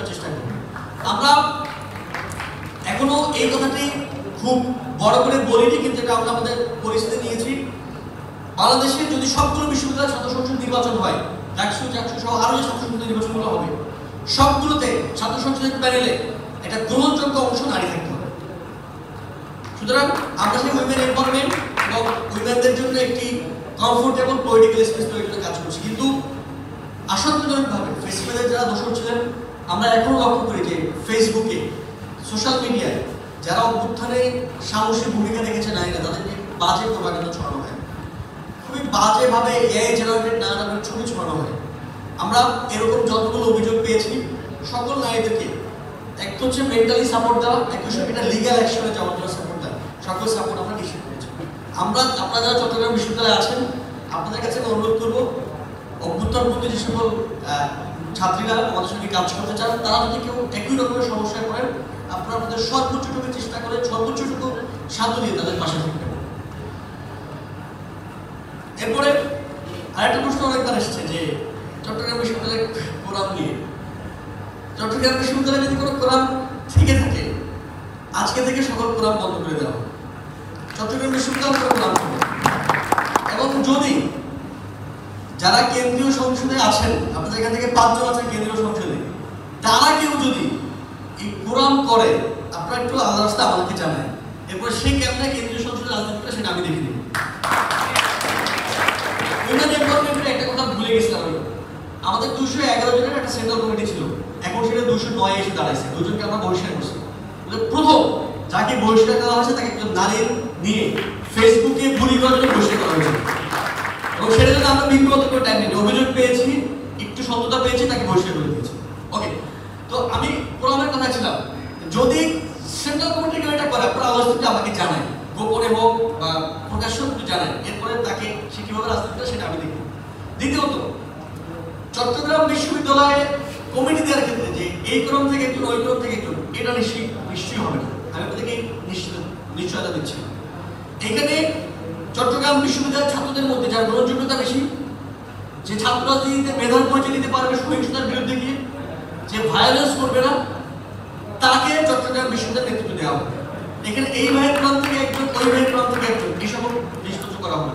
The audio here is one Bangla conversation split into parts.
করার চেষ্টা করব। আমরা এখনো এই কথাটি খুব বড় করে বলিনি, কিন্তু এটা আমরা আমাদের পরিস্থিতি নিয়েছি। বাংলাদেশে যদি সবগুলো বিশ্ববিদ্যালয় ছাত্র সংসদ নির্বাচন হয়, ডাকসু সহ আরো যে ছাত্র সংসদ নির্বাচনগুলো হবে, সবগুলোতে ছাত্র সংসদের প্যানেলে একটা গ্রহণযোগ্য অংশ নারী থাকতে হবে। সুতরাং আমরা সেই উইমেন এম্পাওয়ারমেন্ট এবং উইমেনদের জন্য একটি কমফোর্টেবল পলিটিক্যাল স্পেস তৈরির জন্য কাজ করছি। কিন্তু আশঙ্কাজনকভাবে ফেসবুকের যারা দোষর ছিলেন, আমরা এখনো লক্ষ্য করি যে ফেসবুকে, সোশ্যাল মিডিয়ায় যারা অভ্যুত্থানে সাহসী ভূমিকা রেখেছে নারীরা, তাদেরকে বাজে প্রভাকাণ্ডা ছড়ানো হয়, খুবই বাজেভাবে এআই জেনারেটেড নানা ছবি ছড়ানো হয়। আমরা এরকম যতগুলো অভিযোগ পেয়েছি, সকল নারীদেরকে একটা হচ্ছে মেন্টালি সাপোর্ট দেওয়া, একটা হচ্ছে এটা লিগ্যাল অ্যাকশনে যাওয়ার জন্য সাপোর্ট দেওয়া, সকল সাপোর্ট আমরা নিশ্চিত করেছি। আপনারা যারা চট্টগ্রাম বিশ্ববিদ্যালয়ে আছেন, আপনাদের কাছে আমি অনুরোধ করবো, অভ্যুত্থানপন্থী যে সকল ছাত্রীরা আমাদের সঙ্গে কাজ করতে চান, তারা যদি কেউ একই রকমের সমস্যায় পড়েন, আপনারা আপনাদের সর্বোচ্চটুকু চেষ্টা করে সর্বোচ্চটুকু সাধ্য দিয়ে তাদের পাশে থাকবেন। এরপরে আরেকটা প্রশ্ন অনেকবার এসেছে যে চট্টগ্রাম বিশ্ববিদ্যালয়ের কোরআন নিয়ে। চট্টগ্রাম বিশ্ববিদ্যালয়ে যদি কোনো কোরআন থেকে থাকে, আজকে থেকে সকল কোরআন বন্ধ করে দেওয়া হবে। চট্টগ্রাম বিশ্ববিদ্যালয় কোনো কোরআন হবে, এবং যদি যারা কেন্দ্রীয় সংসদে আছেন, আপনাদের এখান থেকে 5 জন আছেন কেন্দ্রীয় সংসদে, তারা কেউ যদি এই কোরআন করে, আপনারা একটু আল্লাহর রাস্তায় আমাদেরকে জানায়, এরপর সে কেমনে কেন্দ্রীয় সংসদে রাজনীতি করে সেটা আমি দেখে দিই। একটা কথা ভুলে গেছিলাম, আমাদের 211 জনের একটা সেন্ট্রাল কমিটি ছিল, এখন সেটা 209 এসে দাঁড়াইছে। দুজনকে আমরা বহিষ্কার করছি। প্রথম যাকে বহিষ্কার করা হয়েছে তাকে একজন নারীর নিয়ে ফেসবুকে বুলি করার জন্য বহিষ্কার করা হয়েছে, এবং সেটা জন্য আমরা বিন্দুমাত্র করে টাইম নিই, অভিযোগ পেয়েছি, একটু সত্যতা পেয়েছি, তাকে বহিষ্কার করে দিয়েছি। ওকে, তো আমি কোরআনের কথা ছিলাম, যদি সেন্ট্রাল কমিটি কেউ এটা করে, আপনারা আলোচনা আমাকে জানায়, গোপনে হোক বা প্রকাশ্য একটু জানায়, এরপরে তাকে সে কিভাবে রাজনীতি করে সেটা আমি দেখব। দ্বিতীয়ত, চট্টগ্রাম বিশ্ববিদ্যালয়ে কমিটি দেওয়ার ক্ষেত্রে যে এই ক্রম থেকে একজন, ওই ক্রম থেকে একজন, এটা নিশ্চয়ই হবে না। আমি আপনাদেরকে নিশ্চয়তা দিচ্ছি। এখানে চট্টগ্রাম বিশ্ববিদ্যালয়ের ছাত্রদের মধ্যে যার গ্রহণযোগ্যতা বেশি, যে ছাত্র রাজনীতিতে মেধার পরিচয় দিতে পারবে সহিংসতার বিরুদ্ধে গিয়ে, যে ভায়োলেন্স করবে না, তাকে চট্টগ্রাম বিশ্ববিদ্যালয়ের নেতৃত্ব দেওয়া হবে। এখানে এই ভাইয়ের প্রান্ত থেকে একজন, ওই ভাইয়ের প্রান্ত থেকে একজন, এই সকল নিষ্পত্তি করা হবে।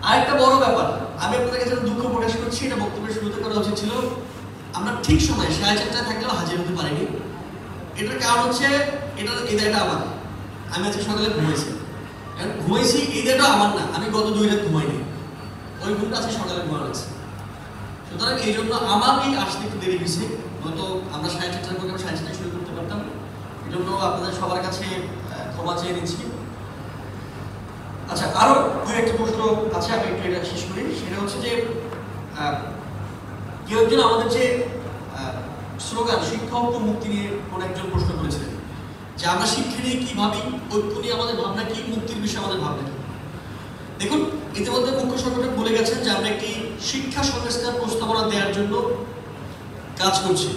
আরেকটা বড় ব্যাপার, আমি আপনাদের কাছে দুঃখ প্রকাশ করছি, এটা বক্তব্যের শুরুতে করা উচিত ছিল। আমরা ঠিক সময় 4:30 থাকলেও হাজির হতে পারিনি। এটার কারণ হচ্ছে, এই দায়টা আমার। আমি আজকে সকালে ঘুমাইছি, এই দায়টা আমার না, আমি গত 2 রাত ঘুমাইনি, ওই ঘুমটা আজকে সকালে ঘুমানো আছে। সুতরাং এই জন্য আমারই আসতে একটু দেরি হয়েছে, হয়তো আমরা 4:30 প্রোগ্রাম 4:30 শুরু করতে পারতাম। এই জন্য আপনাদের সবার কাছে ক্ষমা চেয়ে নিচ্ছি। আচ্ছা, আরো একটা প্রশ্ন আছে, আমি একটু এটা শেষ করি। সেটা হচ্ছে যে কেউ একজন আমাদের যে স্লোগান শিক্ষা ও মুক্তি নিয়ে কোন একজন প্রশ্ন করেছিলেন, যে আমরা শিক্ষা নিয়ে কি ভাবি, ঐক্য নিয়ে আমাদের ভাবনা কি, মুক্তির বিষয়ে আমাদের ভাবনা কি। দেখুন, ইতিমধ্যে মুখ্য সংগঠক বলে গেছেন যে আমরা একটি শিক্ষা সংস্কার প্রস্তাবনা দেওয়ার জন্য কাজ করছি।